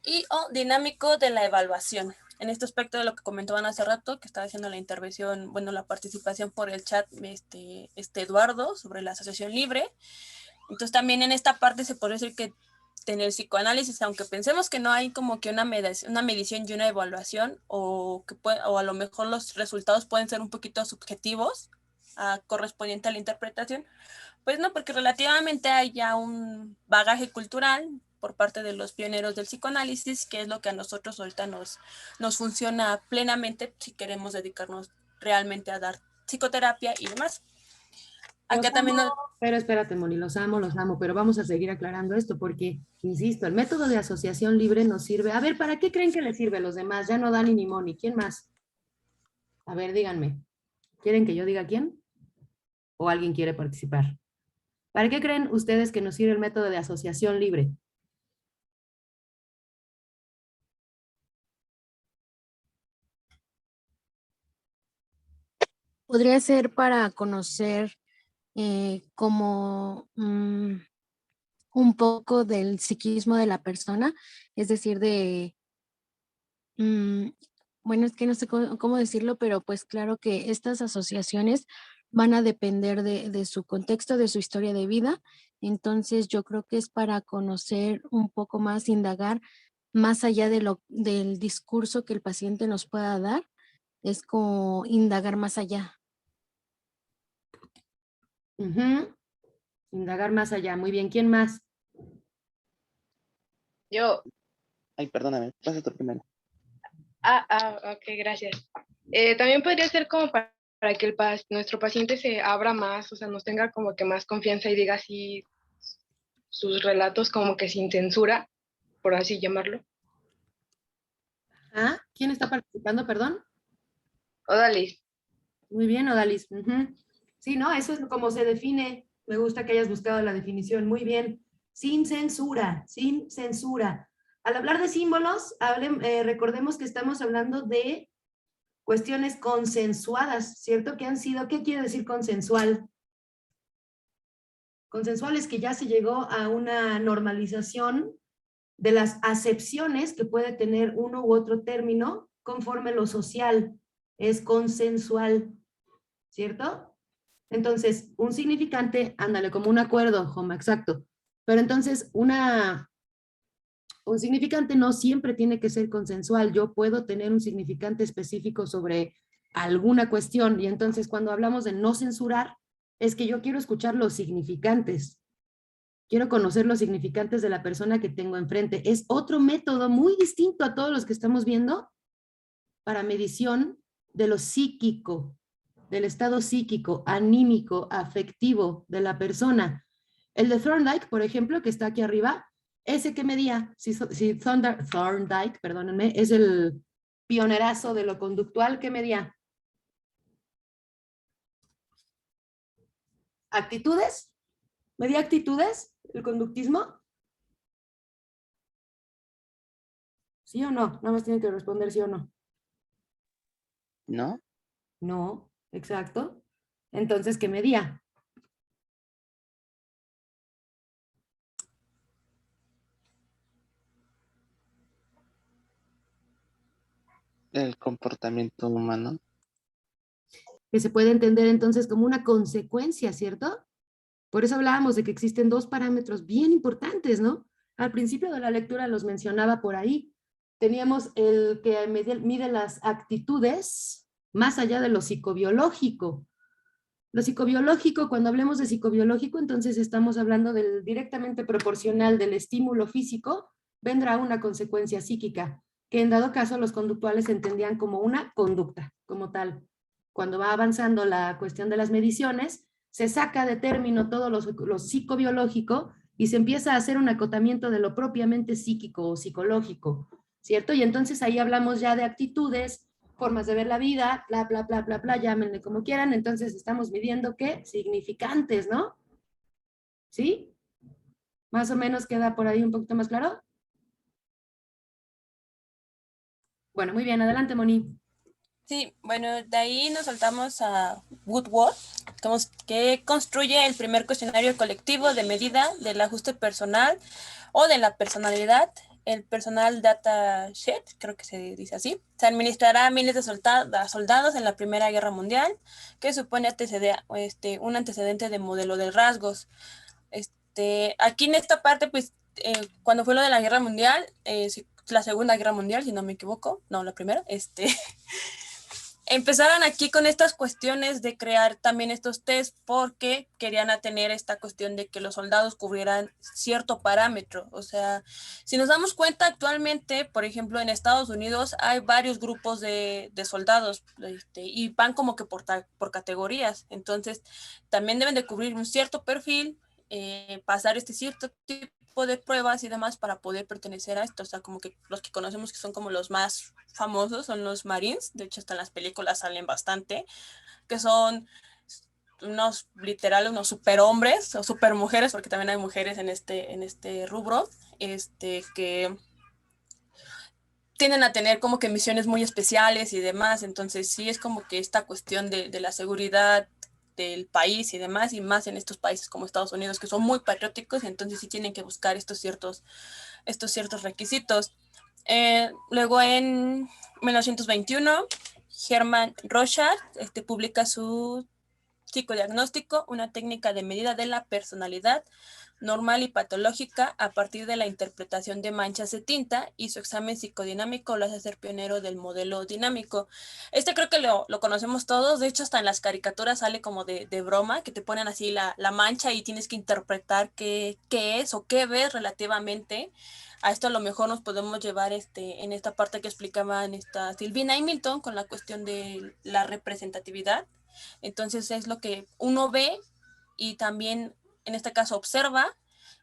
y o dinámico de la evaluación. En este aspecto de lo que comentaban hace rato, que estaba haciendo la intervención, bueno, la participación por el chat, Eduardo, sobre la asociación libre. Entonces también en esta parte se puede decir que en el psicoanálisis, aunque pensemos que no hay como que una medición y una evaluación, o a lo mejor los resultados pueden ser un poquito subjetivos, correspondiente a la interpretación, pues no, porque relativamente hay ya un bagaje cultural por parte de los pioneros del psicoanálisis, que es lo que a nosotros ahorita nos funciona plenamente si queremos dedicarnos realmente a dar psicoterapia y demás. Acá también Pero espérate, Moni, los amo, pero vamos a seguir aclarando esto porque, insisto, el método de asociación libre nos sirve. A ver, ¿para qué creen que les sirve a los demás? Ya no Dani ni Moni, ¿quién más? A ver, díganme. ¿Quieren que yo diga quién? ¿O alguien quiere participar? ¿Para qué creen ustedes que nos sirve el método de asociación libre? Podría ser para conocer como un poco del psiquismo de la persona, es decir, bueno, es que no sé cómo decirlo, pero pues claro que estas asociaciones van a depender de su contexto, de su historia de vida. Entonces yo creo que es para conocer un poco más, indagar más allá del discurso que el paciente nos pueda dar, es como indagar más allá. Ujú. Indagar más allá. Muy bien. ¿Quién más? Yo, Ay, perdóname, pasa tú primero. ok, gracias. También podría ser como para que nuestro paciente se abra más, o sea, nos tenga como que más confianza y diga así sus relatos como que sin censura, por así llamarlo. Ah, ¿quién está participando, perdón? Odalis. Muy bien, Odalis. Ujú. Sí, ¿no? Eso es como se define. Me gusta que hayas buscado la definición. Muy bien. Sin censura, sin censura. Al hablar de símbolos, recordemos que estamos hablando de cuestiones consensuadas, ¿cierto? ¿Qué quiere decir consensual? Consensual es que ya se llegó a una normalización de las acepciones que puede tener uno u otro término conforme lo social. Es consensual, ¿cierto? Entonces, un significante, ándale, como un acuerdo, Joma, exacto. Pero entonces, un significante no siempre tiene que ser consensual. Yo puedo tener un significante específico sobre alguna cuestión y entonces cuando hablamos de no censurar, es que yo quiero escuchar los significantes. Quiero conocer los significantes de la persona que tengo enfrente. Es otro método muy distinto a todos los que estamos viendo para medición de lo psíquico, del estado psíquico, anímico, afectivo de la persona. El de Thorndike, por ejemplo, que está aquí arriba, ese que medía, si Thorndike, perdónenme, es el pionerazo de lo conductual, que medía actitudes, medía actitudes, el conductismo. ¿Sí o no? Nada más tiene que responder sí o no. ¿No? No, exacto. Entonces, ¿qué medía? El comportamiento humano. Que se puede entender entonces como una consecuencia, ¿cierto? Por eso hablábamos de que existen dos parámetros bien importantes, ¿no? Al principio de la lectura los mencionaba por ahí. Teníamos el que mide las actitudes más allá de lo psicobiológico. Lo psicobiológico, cuando hablemos de psicobiológico, entonces estamos hablando del directamente proporcional del estímulo físico, vendrá una consecuencia psíquica, que en dado caso los conductuales entendían como una conducta, como tal. Cuando va avanzando la cuestión de las mediciones, se saca de término todo lo psicobiológico y se empieza a hacer un acotamiento de lo propiamente psíquico o psicológico, ¿cierto? Y entonces ahí hablamos ya de actitudes, formas de ver la vida, bla, bla, bla, bla, bla, llámenle como quieran, entonces estamos midiendo qué, significantes, ¿no? ¿Sí? Más o menos queda por ahí un poquito más claro. Bueno, muy bien, adelante, Moni. Sí, bueno, de ahí nos saltamos a Woodward, que construye el primer cuestionario colectivo de medida del ajuste personal o de la personalidad. El personal data sheet, creo que se dice así, se administrará a miles de soldados en la Primera Guerra Mundial, que supone un antecedente de modelo de rasgos. Aquí en esta parte, pues, cuando fue lo de la Guerra Mundial, la Segunda Guerra Mundial, si no me equivoco, no, la primera, empezaron aquí con estas cuestiones de crear también estos test porque querían tener esta cuestión de que los soldados cubrieran cierto parámetro. O sea, si nos damos cuenta actualmente, por ejemplo, en Estados Unidos hay varios grupos de soldados y van como que por categorías. Entonces, también deben de cubrir un cierto perfil, pasar este cierto tipo de pruebas y demás para poder pertenecer a esto. O sea, como que los que conocemos que son como los más famosos son los Marines. De hecho, hasta en las películas salen bastante, que son unos unos superhombres o supermujeres, porque también hay mujeres en este rubro, que tienden a tener como que misiones muy especiales y demás. Entonces sí es como que esta cuestión de la seguridad del país y demás, y más en estos países como Estados Unidos, que son muy patrióticos, entonces sí tienen que buscar estos ciertos requisitos. Luego en 1921, Hermann Rorschach publica su psicodiagnóstico, una técnica de medida de la personalidad normal y patológica a partir de la interpretación de manchas de tinta, y su examen psicodinámico lo hace ser pionero del modelo dinámico. Creo que lo conocemos todos, de hecho hasta en las caricaturas sale como de broma, que te ponen así la mancha y tienes que interpretar qué es o qué ves relativamente. A esto a lo mejor nos podemos llevar en esta parte que explicaban Silvina y Milton con la cuestión de la representatividad. Entonces es lo que uno ve y también en este caso observa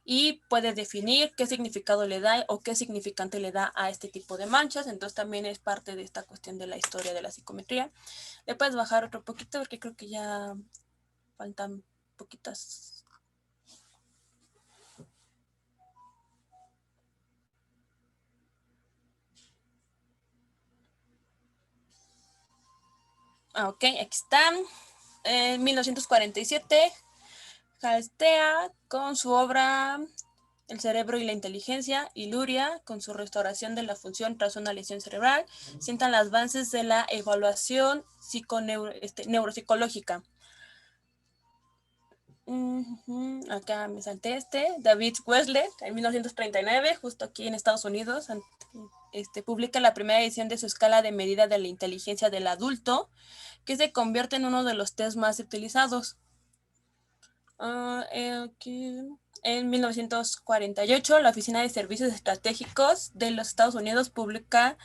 y puede definir qué significado le da o qué significante le da a este tipo de manchas. Entonces también es parte de esta cuestión de la historia de la psicometría. Le puedes bajar otro poquito porque creo que ya faltan poquitas. Ok, aquí están. En 1947, Halstea con su obra El cerebro y la inteligencia, y Luria con su restauración de la función tras una lesión cerebral, sientan las bases de la evaluación neuropsicológica. Acá me salté David Wesley, en 1939, justo aquí en Estados Unidos, publica la primera edición de su escala de medida de la inteligencia del adulto, que se convierte en uno de los test más utilizados. En 1948, la Oficina de Servicios Estratégicos de los Estados Unidos publica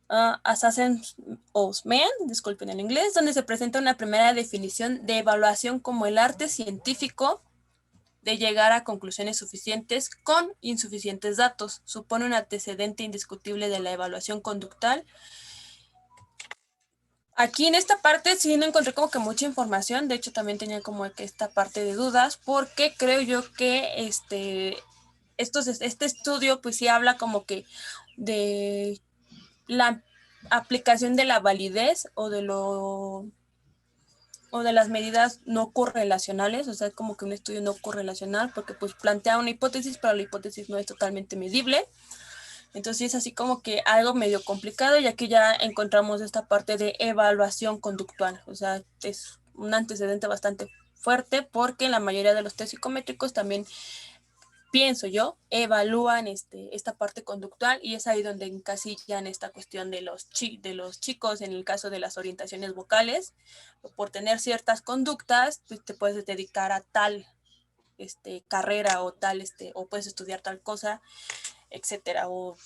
Assessment of Men, disculpen el inglés, donde se presenta una primera definición de evaluación como el arte científico de llegar a conclusiones suficientes con insuficientes datos. Supone un antecedente indiscutible de la evaluación conductual. Aquí en esta parte sí no encontré como que mucha información, de hecho también tenía como que esta parte de dudas, porque creo yo que este estudio pues sí habla como que de la aplicación de la validez o de las medidas no correlacionales, o sea, como que un estudio no correlacional, porque pues plantea una hipótesis, pero la hipótesis no es totalmente medible. Entonces es así como que algo medio complicado, y aquí ya encontramos esta parte de evaluación conductual. O sea, es un antecedente bastante fuerte porque la mayoría de los test psicométricos también, pienso yo, evalúan esta parte conductual, y es ahí donde encasillan esta cuestión de los chicos en el caso de las orientaciones vocales. Por tener ciertas conductas, pues te puedes dedicar a tal carrera o tal, o puedes estudiar tal cosa, etcétera. O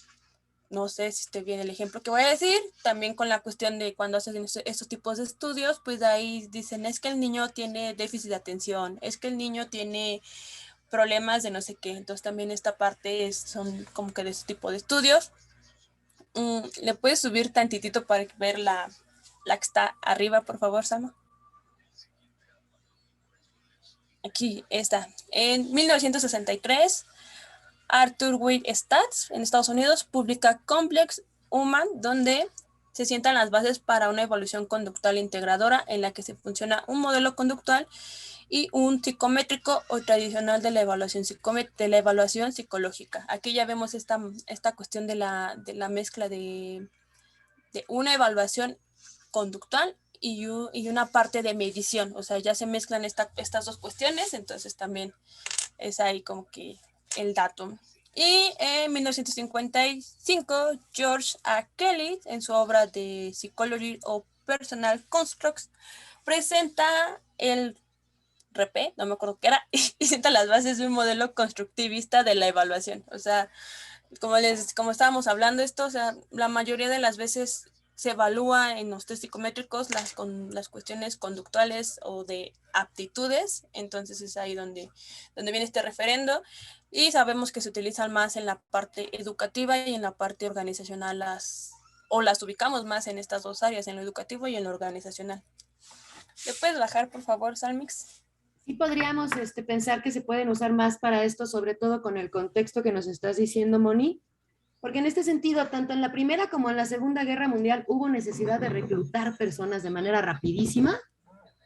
no sé si esté bien el ejemplo que voy a decir, también con la cuestión de cuando hacen estos tipos de estudios, pues de ahí dicen, es que el niño tiene déficit de atención, es que el niño tiene problemas de no sé qué. Entonces también esta parte son como que de ese tipo de estudios. ¿Le puedes subir tantitito para ver la que está arriba, por favor, Sama? Aquí está. En 1963, Arthur Wade Stats, en Estados Unidos, publica Complex Human, donde se sientan las bases para una evolución conductual integradora en la que se funciona un modelo conductual y un psicométrico o tradicional de la evaluación psicológica. Aquí ya vemos esta cuestión de la mezcla de una evaluación conductual y una parte de medición. O sea, ya se mezclan estas dos cuestiones, entonces también es ahí como que el dato. Y en 1955, George A. Kelly, en su obra de Psychology of Personal Constructs, presenta el REPE, no me acuerdo qué era, y sienta las bases de un modelo constructivista de la evaluación. O sea, como estábamos hablando esto, o sea, la mayoría de las veces se evalúa en los test psicométricos con las cuestiones conductuales o de aptitudes. Entonces es ahí donde viene este referendo, y sabemos que se utilizan más en la parte educativa y en la parte organizacional, las ubicamos más en estas dos áreas, en lo educativo y en lo organizacional. ¿Le puedes bajar, por favor, Salmix? Sí podríamos pensar que se pueden usar más para esto, sobre todo con el contexto que nos estás diciendo, Moni, porque en este sentido, tanto en la Primera como en la Segunda Guerra Mundial hubo necesidad de reclutar personas de manera rapidísima,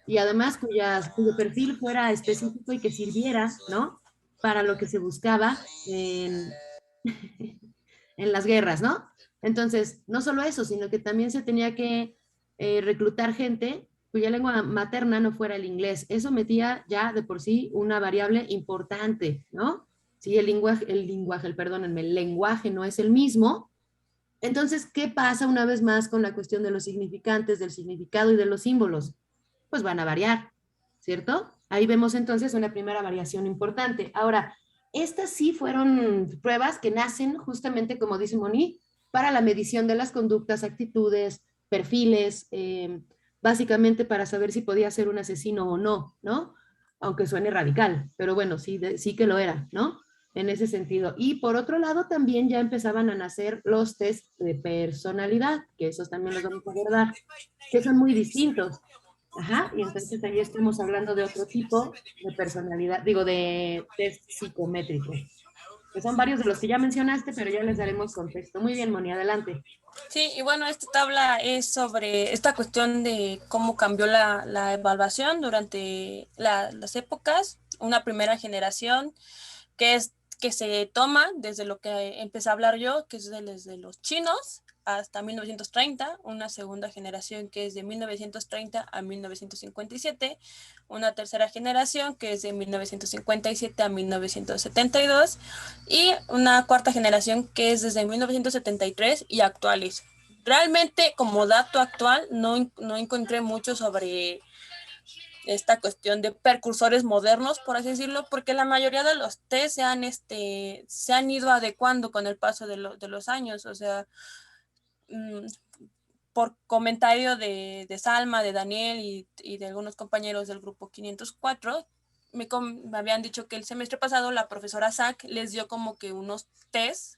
y además cuyo perfil fuera específico y que sirviera, ¿no? Para lo que se buscaba en, en las guerras, ¿no? Entonces, no solo eso, sino que también se tenía que reclutar gente cuya lengua materna no fuera el inglés. Eso metía ya de por sí una variable importante, ¿no? Si el lenguaje no es el mismo, entonces, ¿qué pasa una vez más con la cuestión de los significantes, del significado y de los símbolos? Pues van a variar, ¿cierto? Ahí vemos entonces una primera variación importante. Ahora, estas sí fueron pruebas que nacen justamente, como dice Moni, para la medición de las conductas, actitudes, perfiles, básicamente para saber si podía ser un asesino o no, ¿no? Aunque suene radical, pero bueno, sí, sí que lo era, ¿no? En ese sentido. Y por otro lado, también ya empezaban a nacer los test de personalidad, que esos también los vamos a abordar, que son muy distintos. Ajá, y entonces ahí estamos hablando de otro tipo de personalidad, digo, de test psicométricos, que son varios de los que ya mencionaste, pero ya les daremos contexto. Muy bien, Moni, adelante. Sí, y bueno, esta tabla es sobre esta cuestión de cómo cambió la evaluación durante las épocas. Una primera generación que se toma desde lo que empecé a hablar yo, que es desde los chinos hasta 1930, una segunda generación que es de 1930 a 1957, una tercera generación que es de 1957 a 1972 y una cuarta generación que es desde 1973 y actuales. Realmente como dato actual no encontré mucho sobre esta cuestión de precursores modernos, por así decirlo, porque la mayoría de los test se han ido adecuando con el paso de los años, o sea, por comentario de Salma, de Daniel y de algunos compañeros del grupo 504, me habían dicho que el semestre pasado la profesora Sack les dio como que unos test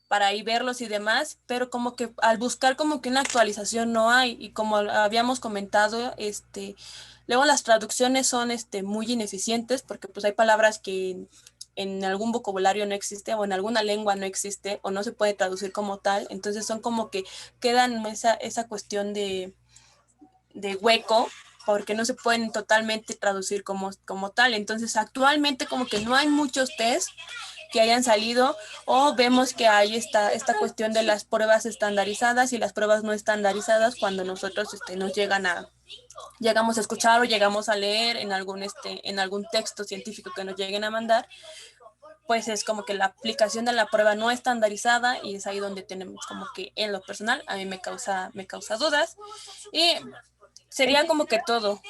para ahí verlos y demás, pero como que al buscar como que una actualización no hay, y como habíamos comentado, luego las traducciones son muy ineficientes, porque pues hay palabras que en algún vocabulario no existe, o en alguna lengua no existe, o no se puede traducir como tal, entonces son como que quedan esa cuestión de hueco, porque no se pueden totalmente traducir como tal, entonces actualmente como que no hay muchos test que hayan salido, o vemos que hay esta cuestión de las pruebas estandarizadas y las pruebas no estandarizadas cuando nosotros nos llegamos a escuchar o llegamos a leer en algún texto científico que nos lleguen a mandar, pues es como que la aplicación de la prueba no estandarizada, y es ahí donde tenemos como que en lo personal a mí me causa dudas, y sería como que todo.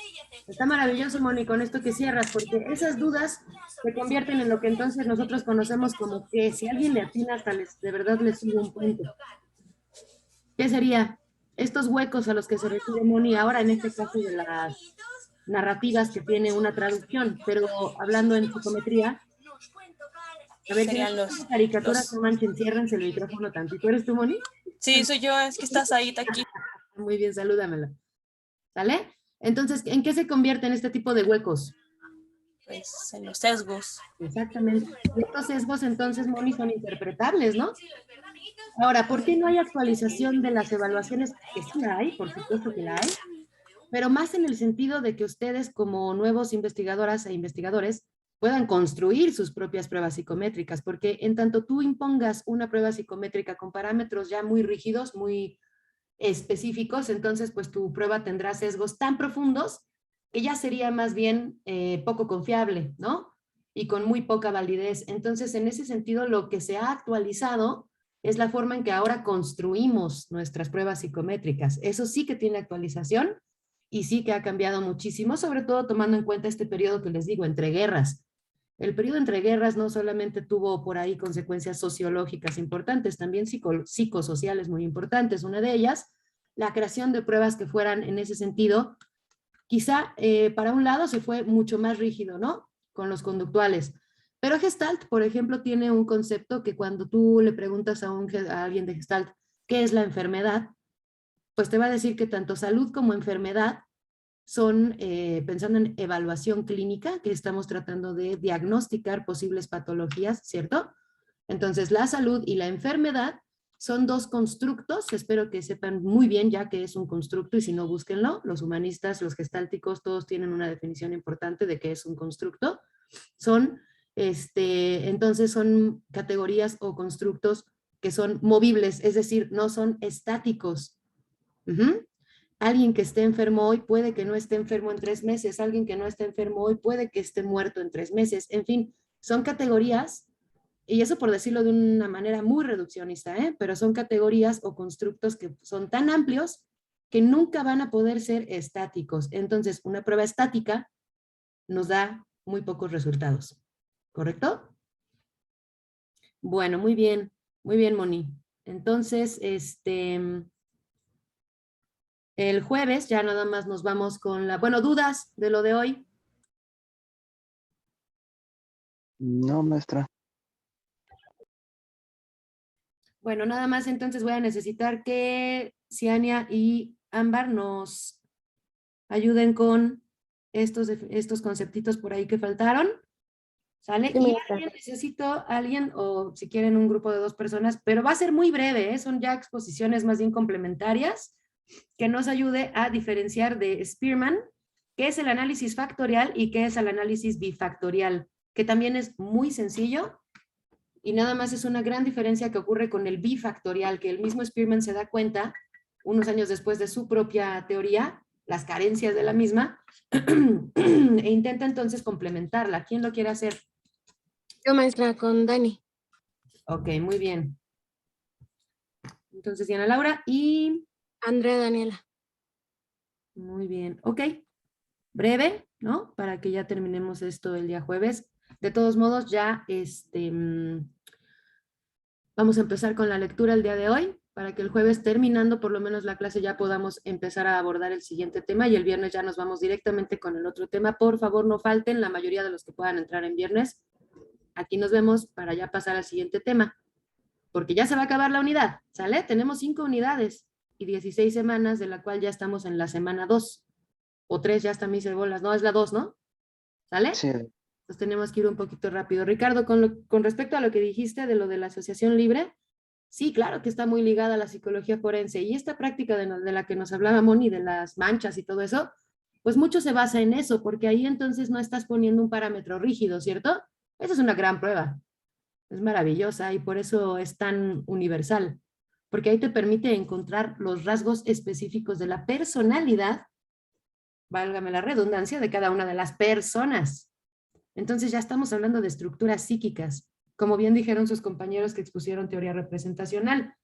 Está maravilloso, Moni, con esto que cierras, porque esas dudas se convierten en lo que entonces nosotros conocemos como que si alguien le atina hasta de verdad le sube un punto. ¿Qué sería? Estos huecos a los que se refiere Moni ahora en este caso de las narrativas que tiene una traducción, pero hablando en psicometría. A ver, serían caricaturas no manchen, ciérrense el micrófono tantito. ¿Eres tú, Moni? Sí, soy yo, es que estás ahí, aquí. Muy bien, salúdamela. ¿Sale? Entonces, ¿en qué se convierten este tipo de huecos? Pues en los sesgos. Exactamente. Y estos sesgos, entonces, Moni, son interpretables, ¿no? Ahora, ¿por qué no hay actualización de las evaluaciones? Que sí la hay, por supuesto que la hay, pero más en el sentido de que ustedes, como nuevos investigadoras e investigadores, puedan construir sus propias pruebas psicométricas, porque en tanto tú impongas una prueba psicométrica con parámetros ya muy rígidos, muy específicos, entonces pues tu prueba tendrá sesgos tan profundos que ya sería más bien poco confiable, ¿no? Y con muy poca validez. Entonces, en ese sentido, lo que se ha actualizado es la forma en que ahora construimos nuestras pruebas psicométricas. Eso sí que tiene actualización y sí que ha cambiado muchísimo, sobre todo tomando en cuenta este periodo que les digo, entre guerras. El periodo entre guerras no solamente tuvo por ahí consecuencias sociológicas importantes, también psicosociales muy importantes. Una de ellas, la creación de pruebas que fueran en ese sentido, quizá para un lado se fue mucho más rígido, ¿no? Con los conductuales. Pero Gestalt, por ejemplo, tiene un concepto que cuando tú le preguntas a alguien de Gestalt qué es la enfermedad, pues te va a decir que tanto salud como enfermedad son, pensando en evaluación clínica, que estamos tratando de diagnosticar posibles patologías, ¿cierto? Entonces, la salud y la enfermedad son dos constructos, espero que sepan muy bien ya que es un constructo y si no, búsquenlo. Los humanistas, los gestálticos, todos tienen una definición importante de qué es un constructo. Entonces son categorías o constructos que son movibles, es decir, no son estáticos. Alguien que esté enfermo hoy puede que no esté enfermo en 3 meses, alguien que no esté enfermo hoy puede que esté muerto en 3 meses, en fin, son categorías. Y eso por decirlo de una manera muy reduccionista, pero son categorías o constructos que son tan amplios que nunca van a poder ser estáticos. Entonces, una prueba estática nos da muy pocos resultados. ¿Correcto? Bueno, muy bien, Moni. Entonces, el jueves ya nada más nos vamos con dudas de lo de hoy. No, maestra. Bueno, nada más entonces voy a necesitar que Ciania y Ámbar nos ayuden con estos conceptitos por ahí que faltaron. ¿Sale? Sí, Y maestra. necesito alguien, o si quieren un grupo de 2 personas, pero va a ser muy breve, son ya exposiciones más bien complementarias, que nos ayude a diferenciar de Spearman, qué es el análisis factorial y qué es el análisis bifactorial, que también es muy sencillo, y nada más es una gran diferencia que ocurre con el bifactorial, que el mismo Spearman se da cuenta, unos años después de su propia teoría, las carencias de la misma, e intenta entonces complementarla. ¿Quién lo quiere hacer? Yo, maestra, con Dani. Ok, muy bien. Entonces, Diana Laura y... Andrea Daniela. Muy bien, ok. Breve, ¿no? Para que ya terminemos esto el día jueves. De todos modos, ya vamos a empezar con la lectura el día de hoy, para que el jueves, terminando por lo menos la clase, ya podamos empezar a abordar el siguiente tema y el viernes ya nos vamos directamente con el otro tema. Por favor, no falten, la mayoría de los que puedan entrar en viernes. Aquí nos vemos para ya pasar al siguiente tema, porque ya se va a acabar la unidad, ¿sale? Tenemos 5 unidades y 16 semanas, de la cual ya estamos en la semana 2, o 3, ya hasta me hice bolas, no, es la 2, ¿no? ¿Sale? Sí. Entonces tenemos que ir un poquito rápido. Ricardo, con respecto a lo que dijiste de lo de la asociación libre, sí, claro que está muy ligada a la psicología forense, y esta práctica de la que nos hablaba Moni, de las manchas y todo eso, pues mucho se basa en eso, porque ahí entonces no estás poniendo un parámetro rígido, ¿cierto? Esa es una gran prueba. Es maravillosa y por eso es tan universal, porque ahí te permite encontrar los rasgos específicos de la personalidad, válgame la redundancia, de cada una de las personas. Entonces ya estamos hablando de estructuras psíquicas, como bien dijeron sus compañeros que expusieron teoría representacional.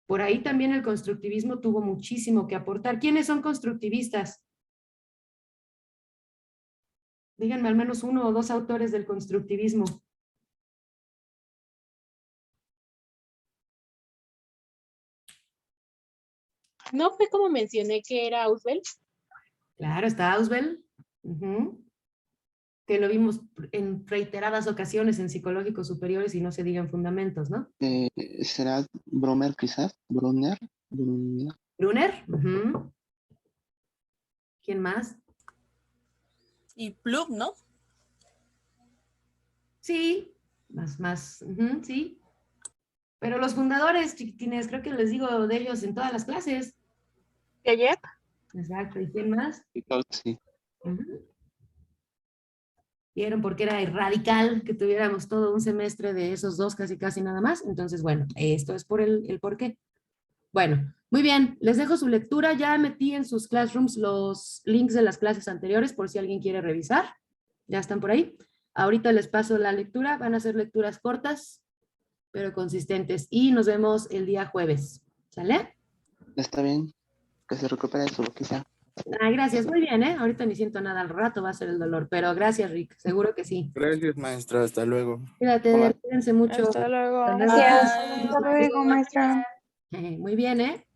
Por ahí también el constructivismo tuvo muchísimo que aportar. ¿Quiénes son constructivistas? Díganme al menos 1 o 2 autores del constructivismo. ¿No fue como mencioné que era Auswell? Claro, está Auswell, que lo vimos en reiteradas ocasiones en psicológicos superiores y no se digan fundamentos, ¿no? ¿Será Brunner quizás? ¿Brunner? Brunner. ¿Quién más? Y Plug, ¿no? Sí, sí. Pero los fundadores, chiquitines, creo que les digo de ellos en todas las clases. Piaget. Exacto, ¿y quién más? Sí. Vieron porque era radical que tuviéramos todo un semestre de esos 2 casi nada más. Entonces, bueno, esto es por el por qué. Bueno, muy bien, les dejo su lectura. Ya metí en sus classrooms los links de las clases anteriores por si alguien quiere revisar. Ya están por ahí. Ahorita les paso la lectura. Van a ser lecturas cortas, pero consistentes. Y nos vemos el día jueves. ¿Sale? Está bien. Que se recupere su boquita. Ay, gracias, muy bien, ¿eh? Ahorita ni siento nada, al rato va a ser el dolor, pero gracias, Rick, seguro que sí. Gracias, maestra, hasta luego. Cuídate, cuídense mucho. Hasta luego. Gracias. Bye. Hasta luego, maestra. Muy bien, ¿eh?